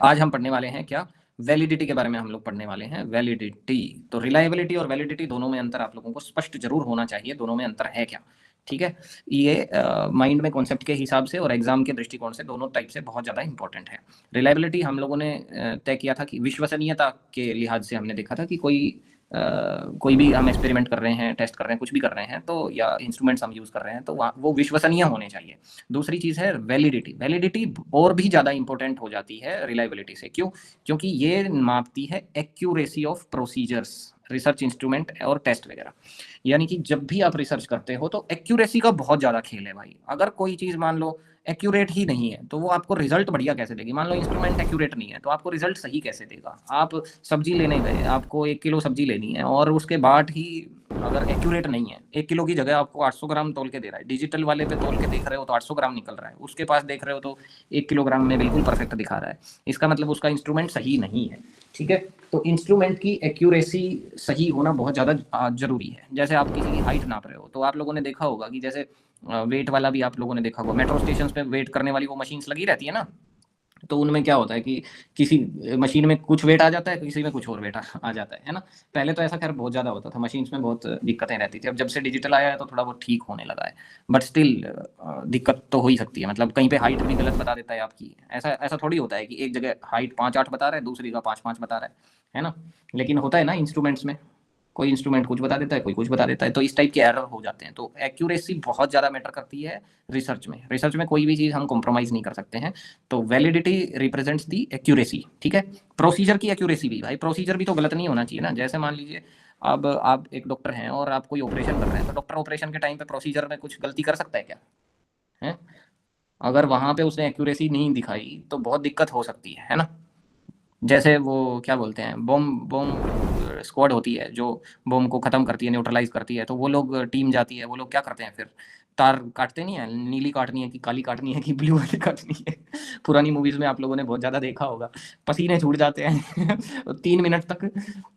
आज हम पढ़ने वाले हैं क्या, वैलिडिटी के बारे में हम लोग पढ़ने वाले हैं। वैलिडिटी, तो रिलायबिलिटी और वैलिडिटी दोनों में अंतर आप लोगों को स्पष्ट जरूर होना चाहिए, दोनों में अंतर है क्या, ठीक है। ये माइंड में कॉन्सेप्ट के हिसाब से और एग्जाम के दृष्टिकोण से दोनों टाइप से बहुत ज़्यादा इंपॉर्टेंट है। रिलायबिलिटी हम लोगों ने तय किया था कि विश्वसनीयता के लिहाज से हमने देखा था कि कोई भी हम एक्सपेरिमेंट कर रहे हैं, टेस्ट कर रहे हैं, कुछ भी कर रहे हैं तो, या इंस्ट्रूमेंट्स हम यूज़ कर रहे हैं तो वो विश्वसनीय होने चाहिए। दूसरी चीज़ है वैलिडिटी। वैलिडिटी और भी ज़्यादा इंपॉर्टेंट हो जाती है रिलायबिलिटी से। क्यों? क्योंकि ये मापती है accuracy of procedures, research instrument और टेस्ट वगैरह। यानी कि जब भी आप रिसर्च करते हो तो एक्यूरेसी का बहुत ज़्यादा खेल है भाई। अगर कोई चीज़ मान लो एक्यूरेट ही नहीं है तो वो आपको रिजल्ट बढ़िया कैसे देगी। मान लो इंस्ट्रूमेंट एक्यूरेट नहीं है तो आपको रिजल्ट सही कैसे देगा। आप सब्जी लेने गए, आपको 1 किलो सब्जी लेनी है और उसके बाद ही अगर एक्यूरेट नहीं है, 1 किलो की जगह आपको 800 ग्राम तोल के दे रहा है, डिजिटल वाले पे तोल के देख रहे हो तो 800 ग्राम निकल रहा है, उसके पास देख रहे हो तो 1 किलोग्राम में बिल्कुल परफेक्ट दिखा रहा है, इसका मतलब उसका इंस्ट्रूमेंट सही नहीं है, ठीक है। तो इंस्ट्रूमेंट की एक्यूरेसी सही होना बहुत ज़्यादा जरूरी है। जैसे आप किसी की हाइट नाप रहे हो तो आप लोगों ने देखा होगा कि जैसे वेट वाला भी आप लोगों ने देखा होगा, मेट्रो स्टेशन पे वेट करने वाली वो मशीन्स लगी रहती है ना, तो उनमें क्या होता है कि किसी मशीन में कुछ वेट आ जाता है, किसी में कुछ और वेट आ जाता है ना। पहले तो ऐसा खैर बहुत ज़्यादा होता था, मशीन्स में बहुत दिक्कतें रहती थी। अब जब से डिजिटल आया है तो थोड़ा बहुत ठीक होने लगा है, बट स्टिल दिक्कत तो हो ही सकती है। मतलब कहीं पे हाइट भी गलत बता देता है आपकी। ऐसा ऐसा थोड़ी होता है कि एक जगह हाइट 5-8 बता रहा है, दूसरी का 5-5 बता रहा है ना। लेकिन होता है ना इंस्ट्रूमेंट्स में, कोई इंस्ट्रूमेंट कुछ बता देता है, कोई कुछ बता देता है, तो इस टाइप के एरर हो जाते हैं। तो एक्यूरेसी बहुत ज़्यादा मैटर करती है रिसर्च में। रिसर्च में कोई भी चीज़ हम कॉम्प्रोमाइज़ नहीं कर सकते हैं। तो वैलिडिटी रिप्रेजेंट्स दी एक्यूरेसी, ठीक है। प्रोसीजर की एक्यूरेसी भी भाई, प्रोसीजर भी तो गलत नहीं होना चाहिए ना। जैसे मान लीजिए अब आप एक डॉक्टर हैं और आप कोई ऑपरेशन कर रहे हैं, तो डॉक्टर ऑपरेशन के टाइम पे प्रोसीजर में कुछ गलती कर सकता है क्या, है? अगर वहाँ पे उसने एक्यूरेसी नहीं दिखाई तो बहुत दिक्कत हो सकती है ना। जैसे वो क्या बोलते हैं, बॉम्ब बॉम्ब स्क्वाड होती है जो बॉम्ब को ख़त्म करती है, न्यूट्रलाइज करती है, तो वो लोग टीम जाती है, वो लोग क्या करते हैं फिर, तार काटते नहीं है, नीली काटनी है कि काली काटनी है कि ब्लू वाली काटनी है। पुरानी मूवीज़ में आप लोगों ने बहुत ज़्यादा देखा होगा, पसीने छूट जाते हैं 3 मिनट तक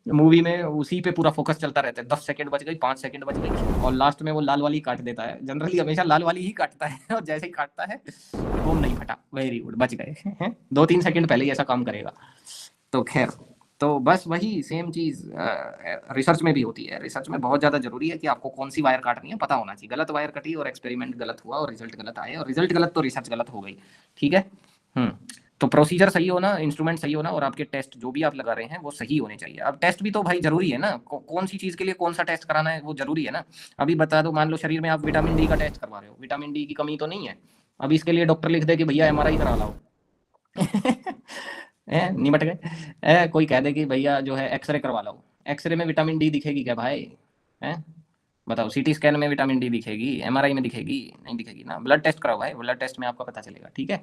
मूवी में उसी पे पूरा फोकस चलता रहता है। 10 सेकंड बच गई, 5 सेकंड बच गई, और लास्ट में वो लाल वाली काट देता है। जनरली हमेशा लाल वाली ही काटता है और जैसे ही काटता है बम नहीं फटा, वेरी गुड, बच गए। 2-3 सेकंड पहले ही ऐसा काम करेगा। तो खैर, तो बस वही सेम चीज़ रिसर्च में भी होती है। रिसर्च में बहुत ज़्यादा जरूरी है कि आपको कौन सी वायर काटनी है पता होना चाहिए। गलत वायर कटी और एक्सपेरिमेंट गलत हुआ और रिजल्ट गलत आए, और रिजल्ट गलत तो रिसर्च गलत हो गई, ठीक है। तो प्रोसीजर सही होना, इंस्ट्रूमेंट सही होना, और आपके टेस्ट जो भी आप लगा रहे हैं वो सही होने चाहिए। अब टेस्ट भी तो भाई जरूरी है ना, कौन सी चीज़ के लिए कौन सा टेस्ट कराना है वो जरूरी है ना। अभी बता दो, मान लो शरीर में आप विटामिन डी का टेस्ट करवा रहे हो, विटामिन डी की कमी तो नहीं है, अब इसके लिए डॉक्टर लिख दे कि भैया एमआरआई करा लाओ। निमट गए। कोई कह दे कि भैया जो है एक्सरे करवा लो, एक्सरे में विटामिन डी दिखेगी क्या भाई, है? बताओ, सीटी स्कैन में विटामिन डी दिखेगी, एमआरआई में दिखेगी? नहीं दिखेगी ना। ब्लड टेस्ट कराओ भाई, ब्लड टेस्ट में आपका पता चलेगा, ठीक है,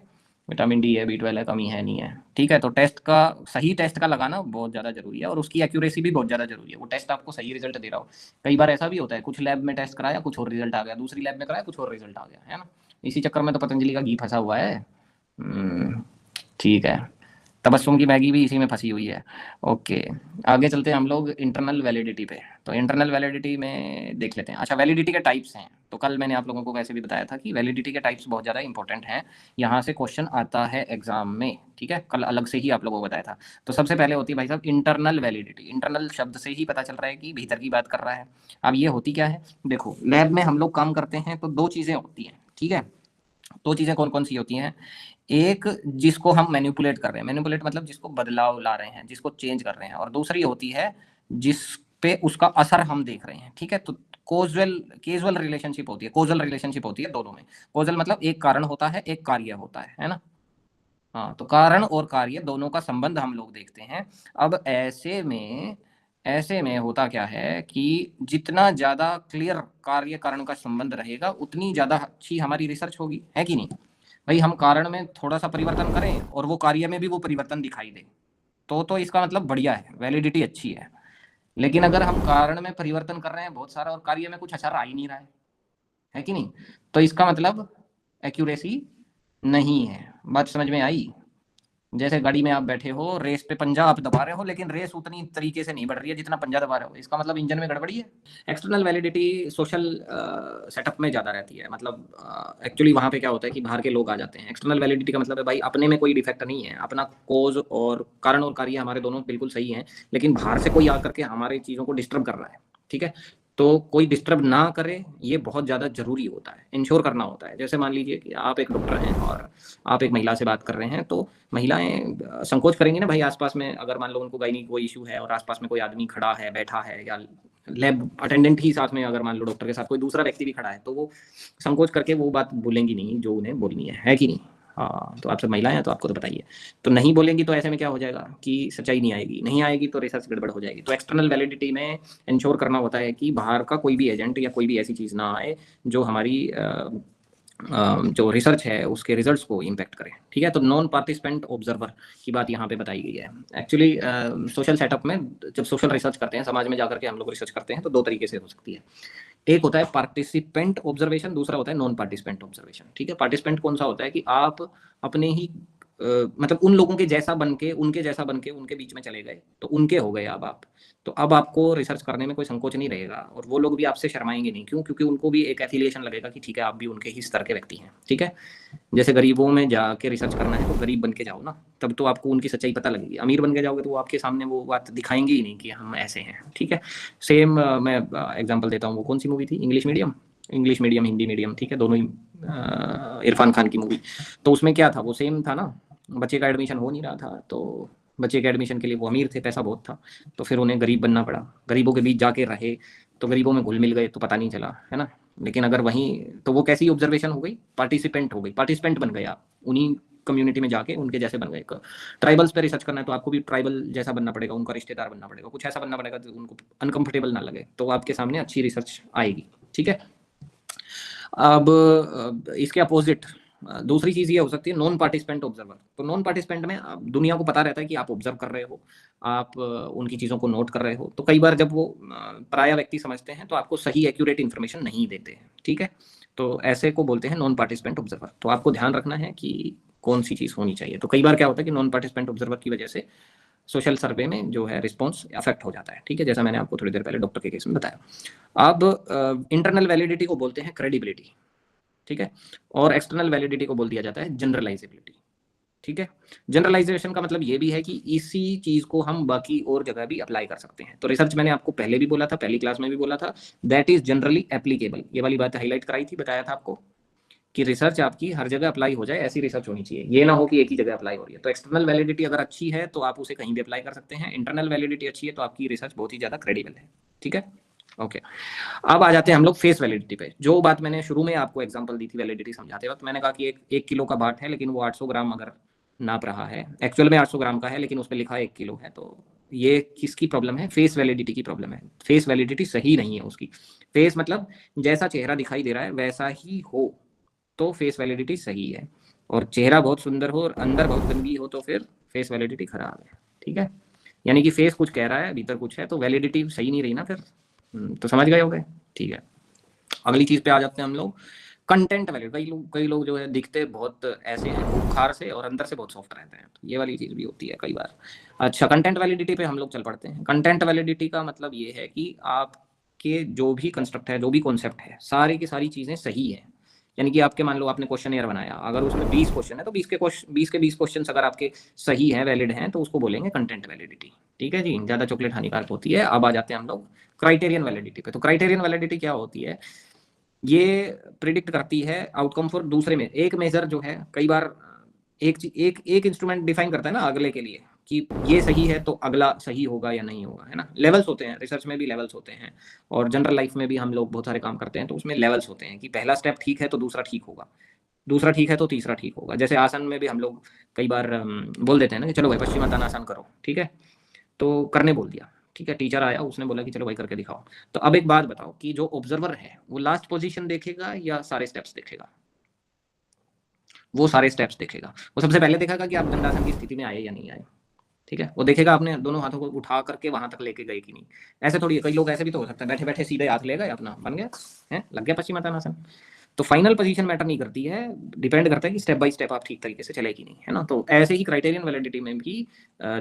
विटामिन डी है, बी 12 है, कमी है नहीं है, ठीक है। तो टेस्ट का, सही टेस्ट का लगाना बहुत ज़्यादा जरूरी है, और उसकी एक्यूरेसी भी बहुत ज़्यादा जरूरी है। वो टेस्ट आपको सही रिजल्ट दे रहा हो। कई बार ऐसा भी होता है, कुछ लैब में टेस्ट कराया कुछ और रिजल्ट आ गया, दूसरी लैब में कराया कुछ और रिजल्ट आ गया, है ना। इसी चक्कर में तो पतंजलि का घी फंसा हुआ है। ठीक है, तबस्सुम की मैगी भी इसी में फंसी हुई है। ओके, आगे चलते हैं हम लोग इंटरनल वैलिडिटी पे। तो इंटरनल वैलिडिटी में देख लेते हैं। अच्छा, वैलिडिटी के टाइप्स हैं। तो कल मैंने आप लोगों को वैसे भी बताया था कि वैलिडिटी के टाइप्स बहुत ज़्यादा इंपॉर्टेंट हैं, यहाँ से क्वेश्चन आता है एग्जाम में, ठीक है। कल अलग से ही आप लोगों को बताया था। तो सबसे पहले होती है भाई साहब इंटरनल वैलिडिटी। इंटरनल शब्द से ही पता चल रहा है कि भीतर की बात कर रहा है। अब ये होती क्या है, देखो लैब में हम लोग काम करते हैं तो दो चीज़ें होती हैं, ठीक है। दो चीज़ें कौन कौन सी होती हैं? एक, जिसको हम मैनिपुलेट कर रहे हैं, मैनिपुलेट मतलब जिसको बदलाव ला रहे हैं, जिसको चेंज कर रहे हैं, और दूसरी होती है जिस पे उसका असर हम देख रहे हैं, ठीक है। तो कोजुअल केजुअल रिलेशनशिप होती है, कोजल रिलेशनशिप होती है दोनों में। कोजल मतलब एक कारण होता है, एक कार्य होता है ना। हाँ, तो कारण और कार्य दोनों का संबंध हम लोग देखते हैं। अब ऐसे में होता क्या है कि जितना ज्यादा क्लियर कार्य कारण का संबंध रहेगा उतनी ज्यादा अच्छी हमारी रिसर्च होगी, है कि नहीं भाई। हम कारण में थोड़ा सा परिवर्तन करें और वो कार्य में भी वो परिवर्तन दिखाई दे, तो इसका मतलब बढ़िया है, वैलिडिटी अच्छी है। लेकिन अगर हम कारण में परिवर्तन कर रहे हैं बहुत सारा और कार्य में कुछ अच्छा आ ही नहीं रहा है कि नहीं, तो इसका मतलब एक्यूरेसी नहीं है। बात समझ में आई? जैसे गाड़ी में आप बैठे हो, रेस पे पंजा आप दबा रहे हो, लेकिन रेस उतनी तरीके से नहीं बढ़ रही है जितना पंजा दबा रहे हो, इसका मतलब इंजन में गड़बड़ी है। एक्सटर्नल वैलिडिटी सोशल सेटअप में ज़्यादा रहती है, मतलब एक्चुअली वहाँ पे क्या होता है कि बाहर के लोग आ जाते हैं। एक्सटर्नल वैलिडिटी का मतलब है भाई अपने में कोई डिफेक्ट नहीं है, अपना कोज और कारण और कार्य हमारे दोनों बिल्कुल सही हैं, लेकिन बाहर से कोई आकर के हमारे चीज़ों को डिस्टर्ब कर रहा है, ठीक है। तो कोई डिस्टर्ब ना करे, ये बहुत ज़्यादा ज़रूरी होता है, इंश्योर करना होता है। जैसे मान लीजिए कि आप एक डॉक्टर हैं और आप एक महिला से बात कर रहे हैं, तो महिलाएं संकोच करेंगी ना भाई, आसपास में अगर मान लो उनको गायनी कोई इशू है और आसपास में कोई आदमी खड़ा है, बैठा है, या लैब अटेंडेंट ही साथ में, अगर मान लो डॉक्टर के साथ कोई दूसरा व्यक्ति भी खड़ा है, तो वो संकोच करके वो बात बोलेंगी नहीं जो उन्हें बोलनी है कि नहीं। हाँ, तो आप सब महिलाएं हैं तो आपको तो बताइए। तो नहीं बोलेंगी तो ऐसे में क्या हो जाएगा कि सच्चाई नहीं आएगी, नहीं आएगी तो रिसर्च गड़बड़ हो जाएगी। तो एक्सटर्नल वैलिडिटी में इंश्योर करना होता है कि बाहर का कोई भी एजेंट या कोई भी ऐसी चीज़ ना आए जो हमारी जो रिसर्च है उसके रिजल्ट्स को इम्पैक्ट करे, ठीक है। तो नॉन पार्टिसिपेंट ऑब्जर्वर की बात यहाँ पे बताई गई है। एक्चुअली सोशल सेटअप में जब सोशल रिसर्च करते हैं, समाज में जाकर के हम लोग रिसर्च करते हैं, तो दो तरीके से हो सकती है। एक होता है पार्टिसिपेंट ऑब्जर्वेशन, दूसरा होता है नॉन पार्टिसिपेंट ऑब्जर्वेशन, ठीक है। पार्टिसिपेंट कौन सा होता है कि आप अपने ही मतलब उन लोगों के जैसा बन के, उनके जैसा बन के उनके बीच में चले गए, तो उनके हो गए अब आप। तो अब आपको रिसर्च करने में कोई संकोच नहीं रहेगा, और वो लोग भी आपसे शर्माएंगे नहीं। क्यों? क्योंकि उनको भी एक एफिलिएशन लगेगा कि ठीक है, आप भी उनके ही स्तर के व्यक्ति हैं, ठीक है। जैसे गरीबों में जाके रिसर्च करना है तो गरीब बन के जाओ ना, तब तो आपको उनकी सच्चाई पता लगेगी। अमीर बन के जाओगे तो वो आपके सामने वो बात दिखाएंगे ही नहीं कि हम ऐसे हैं, ठीक है। सेम मैं एग्जांपल देता हूँ, वो कौन सी मूवी थी, English medium, English medium Hindi medium, ठीक है, दोनों ही इरफान खान की मूवी। तो उसमें क्या था, वो सेम था ना, बच्चे का एडमिशन हो नहीं रहा था, तो बच्चे के एडमिशन के लिए वो अमीर थे, पैसा बहुत था, तो फिर उन्हें गरीब बनना पड़ा, गरीबों के बीच जाके रहे, तो गरीबों में घुल मिल गए तो पता नहीं चला, है ना। लेकिन अगर वहीं, तो वो कैसी ऑब्जर्वेशन हो गई, पार्टिसिपेंट हो गई, पार्टिसिपेंट बन गए आप, उन्हीं कम्युनिटी में जाके उनके जैसे बन गए। ट्राइबल्स पे रिसर्च करना है तो आपको भी ट्राइबल जैसा बनना पड़ेगा, उनका रिश्तेदार बनना पड़ेगा, कुछ ऐसा बनना पड़ेगा जो उनको अनकंफर्टेबल ना लगे, तो आपके सामने अच्छी रिसर्च आएगी, ठीक है। अब इसके अपोजिट दूसरी चीज़ ये हो सकती है नॉन पार्टिसिपेंट ऑब्जर्वर। तो नॉन पार्टिसिपेंट में दुनिया को पता रहता है कि आप ऑब्जर्व कर रहे हो, आप उनकी चीज़ों को नोट कर रहे हो, तो कई बार जब वो पराया व्यक्ति समझते हैं तो आपको सही एक्यूरेट इन्फॉर्मेशन नहीं देते हैं, ठीक है। तो ऐसे को बोलते हैं नॉन पार्टिसिपेंट ऑब्जर्वर। तो आपको ध्यान रखना है कि कौन सी चीज़ होनी चाहिए। तो कई बार क्या होता है कि नॉन पार्टिसिपेंट ऑब्जर्वर की वजह से सोशल सर्वे में जो है रिस्पॉन्स अफेक्ट हो जाता है, ठीक है, जैसा मैंने आपको थोड़ी देर पहले डॉक्टर के केस में बताया। अब इंटरनल वैलिडिटी को बोलते हैं क्रेडिबिलिटी, ठीक है, और एक्सटर्नल वैलिडिटी को बोल दिया जाता है जनरलाइजेबिलिटी, ठीक है। जनरलाइजेशन का मतलब ये भी है कि इसी चीज को हम बाकी और जगह भी अप्लाई कर सकते हैं। तो रिसर्च मैंने आपको पहले भी बोला था, पहली क्लास में भी बोला था, दैट इज जनरली एप्लीकेबल, ये वाली बात हाईलाइट कराई थी, बताया था आपको कि रिसर्च आपकी हर जगह अप्लाई हो जाए, ऐसी रिसर्च होनी चाहिए, ये ना हो कि एक ही जगह अप्लाई हो रही है। तो एक्सटर्नल वैलिडिटी अगर अच्छी है तो आप उसे कहीं भी अप्लाई कर सकते हैं, इंटरनल वैलिडिटी अच्छी है तो आपकी रिसर्च बहुत ही ज्यादा क्रेडिबल है, ठीक है। ओके, अब आ जाते हैं हम लोग फेस वैलिडिटी पे। जो बात मैंने शुरू में आपको एग्जांपल दी थी वैलिडिटी समझाते वक्त, मैंने कहा कि एक किलो का बाट है लेकिन वो 800 ग्राम अगर नाप रहा है, एक्चुअल में 800 ग्राम का है लेकिन उस पर लिखा 1 किलो है, तो ये किसकी प्रॉब्लम है? फेस वैलिडिटी की प्रॉब्लम है। फेस वैलिडिटी सही नहीं है उसकी। फेस मतलब जैसा चेहरा दिखाई दे रहा है वैसा ही हो तो फेस वैलिडिटी सही है, और चेहरा बहुत सुंदर हो और अंदर बहुत गंदगी हो तो फिर फेस वैलिडिटी खराब है, ठीक है। यानी कि फेस कुछ कह रहा है, भीतर कुछ है, तो वैलिडिटी सही नहीं रही ना फिर। तो समझ गए होंगे, ठीक है। अगली चीज पे आ जाते हैं हम लोग, कंटेंट वैलिड। कई लोग जो है दिखते बहुत ऐसे हैं खूंखार से और अंदर से बहुत सॉफ्ट रहते हैं, तो ये वाली चीज भी होती है कई बार। अच्छा, कंटेंट वैलिडिटी पे हम लोग चल पड़ते हैं। कंटेंट वैलिडिटी का मतलब ये है कि आपके जो भी कंस्ट्रक्ट है, जो भी कॉन्सेप्ट है, सारी की सारी चीजें सही है। यानी कि आपके, मान लो आपने क्वेश्चन एयर बनाया, अगर उसमें 20 क्वेश्चन है तो 20 क्वेश्चन अगर आपके सही हैं, वैलिड हैं, तो उसको बोलेंगे कंटेंट वैलिडिटी, ठीक है जी। ज्यादा चॉकलेट हानिकारक होती है। अब आ जाते हैं हम लोग क्राइटेरियन वैलिडिटी पे। तो क्राइटेरियन वैलिडिटी क्या होती है? ये प्रिडिक्ट करती है आउटकम फॉर दूसरे में। एक मेजर जो है, कई बार एक इंस्ट्रूमेंट डिफाइन करता है ना अगले के लिए कि ये सही है तो अगला सही होगा या नहीं होगा, है ना। लेवल्स होते हैं, रिसर्च में भी लेवल्स होते हैं, और जनरल लाइफ में भी हम लोग बहुत सारे काम करते हैं तो उसमें लेवल्स होते हैं कि पहला स्टेप ठीक है तो दूसरा ठीक होगा, दूसरा ठीक है तो तीसरा ठीक होगा। जैसे आसन में भी हम लोग कई बार बोल देते हैं ना कि चलो भाई पश्चिमासन आसन करो, ठीक है, तो करने बोल दिया, ठीक है, टीचर आया उसने बोला कि चलो भाई करके दिखाओ। तो अब एक बात बताओ कि जो ऑब्जर्वर है वो लास्ट पोजीशन देखेगा या सारे स्टेप्स देखेगा? वो सारे स्टेप्स देखेगा। वो सबसे पहले देखेगा कि आप दंडासन की स्थिति में आए या नहीं आए, ठीक है। वो देखेगा आपने दोनों हाथों को उठा करके वहां तक लेके गए कि नहीं। ऐसे थोड़ी है, कई लोग ऐसे भी तो हो सकता है बैठे बैठे सीधे हाथ ले गए अपना, बन गया है, लग गया पश्चिमातानासन। तो फाइनल पोजीशन मैटर नहीं करती है, डिपेंड करता है कि स्टेप बाय स्टेप आप ठीक तरीके से चले कि नहीं, है ना। तो ऐसे ही क्राइटेरियन वैलिडिटी में भी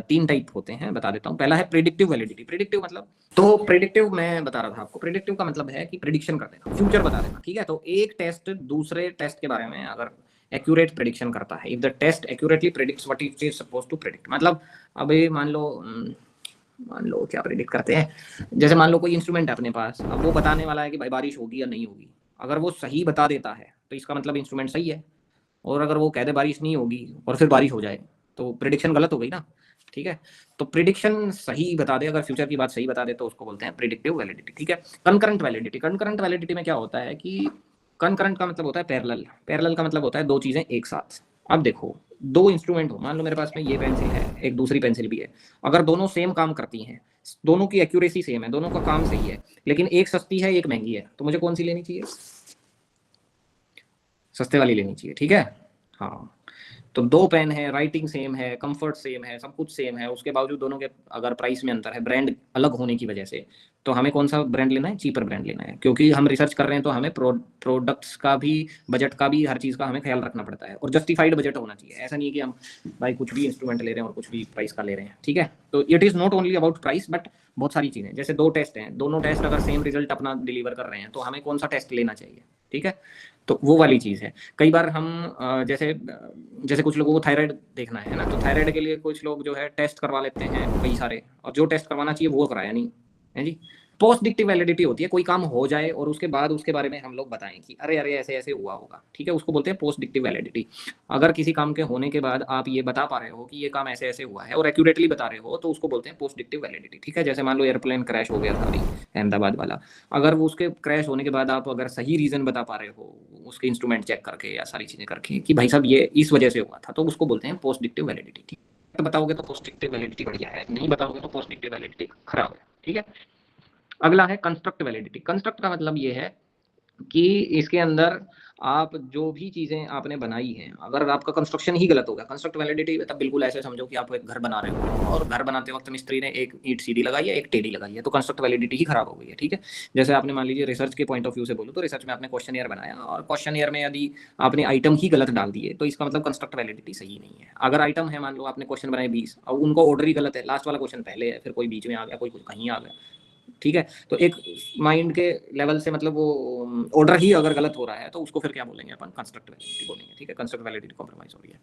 3 टाइप होते हैं, बता देता हूँ। पहला है प्रिडिक्टिव वैलिडिटी। प्रिडिक्टिव मतलब, तो प्रिडिक्टिव मैं बता रहा था आपको, प्रिडिक्टिव का मतलब है कि प्रिडिक्शन कर देना, फ्यूचर बता देना, ठीक है। तो एक टेस्ट दूसरे टेस्ट के बारे में अगर एक्यूरेट प्रिडिक्शन करता है, if the test accurately predicts what it is supposed to predict, मतलब अभी मान लो क्या प्रिडिक्ट करते हैं, जैसे मान लो कोई इंस्ट्रूमेंट है अपने पास, अब वो बताने वाला है कि भाई बारिश होगी या नहीं होगी। अगर वो सही बता देता है तो इसका मतलब इंस्ट्रूमेंट सही है, और अगर वो कह दे बारिश नहीं होगी और फिर बारिश हो जाए तो प्रिडिक्शन गलत हो गई ना, ठीक है। तो प्रिडिक्शन सही बता दे, अगर फ्यूचर की बात सही बता दे तो उसको बोलते हैं प्रिडिक्टिव वैलिडिटी, ठीक है। कंकरेंट वैलिडिटी, कंकरेंट वैलिडिटी में क्या होता है कि कंकरेंट का मतलब होता है पैरेलल, पैरेलल का मतलब होता है दो चीजें एक साथ। अब देखो, दो इंस्ट्रूमेंट हो, मान लो मेरे पास में ये पेंसिल है, एक दूसरी पेंसिल भी है, अगर दोनों सेम काम करती हैं, दोनों की एक्यूरेसी सेम है, दोनों का काम सही है, लेकिन एक सस्ती है एक महंगी है, तो मुझे कौन सी लेनी चाहिए? सस्ते वाली लेनी चाहिए, ठीक है। हाँ, तो दो पेन है, राइटिंग सेम है, कंफर्ट सेम है, सब कुछ सेम है, उसके बावजूद दोनों के अगर प्राइस में अंतर है, ब्रांड अलग होने की वजह से, तो हमें कौन सा ब्रांड लेना है? चीपर ब्रांड लेना है, क्योंकि हम रिसर्च कर रहे हैं तो हमें प्रोडक्ट्स का भी, बजट का भी, हर चीज़ का हमें ख्याल रखना पड़ता है, और जस्टिफाइड बजट होना चाहिए। ऐसा नहीं है कि हम भाई कुछ भी इंस्ट्रूमेंट ले रहे हैं और कुछ भी प्राइस का ले रहे हैं, ठीक है। तो it is not only about price, but बहुत सारी चीज़ें, जैसे दो टेस्ट हैं, दोनों टेस्ट अगर सेम रिजल्ट अपना डिलीवर कर रहे हैं तो हमें कौन सा टेस्ट लेना चाहिए, ठीक है। तो वो वाली चीज़ है। कई बार हम जैसे जैसे कुछ लोगों को थायराइड देखना है ना, तो थायराइड के लिए कुछ लोग जो है टेस्ट करवा लेते हैं कई सारे, और जो टेस्ट करवाना चाहिए वो कराया नहीं, है जी। पोस्ट डिक्टिव वैलिडिटी होती है, कोई काम हो जाए और उसके बाद उसके बारे में हम लोग बताएं कि अरे अरे ऐसे ऐसे हुआ होगा, ठीक है, उसको बोलते हैं पोस्ट डिक्टिव वैलिडिटी। अगर किसी काम के होने के बाद आप ये बता पा रहे हो कि ये काम ऐसे ऐसे हुआ है और एक्यूरेटली बता रहे हो, तो उसको बोलते हैं पोस्ट डिक्टिव वैलिडिटी, ठीक है। जैसे मान लो एयरप्लेन क्रैश हो गया था अभी अहमदाबाद वाला, अगर वो उसके क्रैश होने के बाद आप अगर सही रीजन बता पा रहे हो उसके इंस्ट्रूमेंट चेक करके या सारी चीजें करके कि भाई साहब ये इस वजह से हुआ था, तो उसको बोलते हैं पोस्ट डिक्टिव वैलिडिटी, ठीक है। बताओगे तो पोस्ट डिक्टिव वैलिडिटी बढ़िया है, नहीं बताओगे तो पोस्ट डिक्टिव वैलिडिटी खराब है, ठीक है। अगला है कंस्ट्रक्ट वैलिडिटी। कंस्ट्रक्ट का मतलब ये है कि इसके अंदर आप जो भी चीजें आपने बनाई हैं, अगर आपका कंस्ट्रक्शन ही गलत होगा, कंस्ट्रक्ट वैलिडिटी तब बिल्कुल ऐसे समझो कि आप एक घर बना रहे हो और घर बनाते वक्त मिस्त्री ने एक ईंट सीधी लगाई है, एक टेढ़ी लगाई है, तो कंस्ट्रक्ट वैलिडिटी ही खराब हो गई है, ठीक है। जैसे आपने मान लीजिए रिसर्च के पॉइंट ऑफ व्यू से बोलो तो रिसर्च में आपने क्वेश्चन बनाया और क्वेश्चन में यदि आपने आइटम ही गलत डाल दिए तो इसका मतलब कंस्ट्रक्ट वैलिडिटी सही नहीं है। अगर आइटम है, मान लो आपने क्वेश्चन बनाए 20 और उनको ऑर्डर ही गलत है, लास्ट वाला क्वेश्चन पहले है, फिर कोई बीच में आ गया, कोई कहीं आ गया, ठीक है। तो एक माइंड के लेवल से मतलब वो ऑर्डर ही अगर गलत हो रहा है तो उसको फिर क्या बोलेंगे अपन? कंस्ट्रक्ट वैलिडिटी बोलेंगे, ठीक है। कंस्ट्रक्ट वैलिडिटी कॉम्प्रोमाइज हो रही है।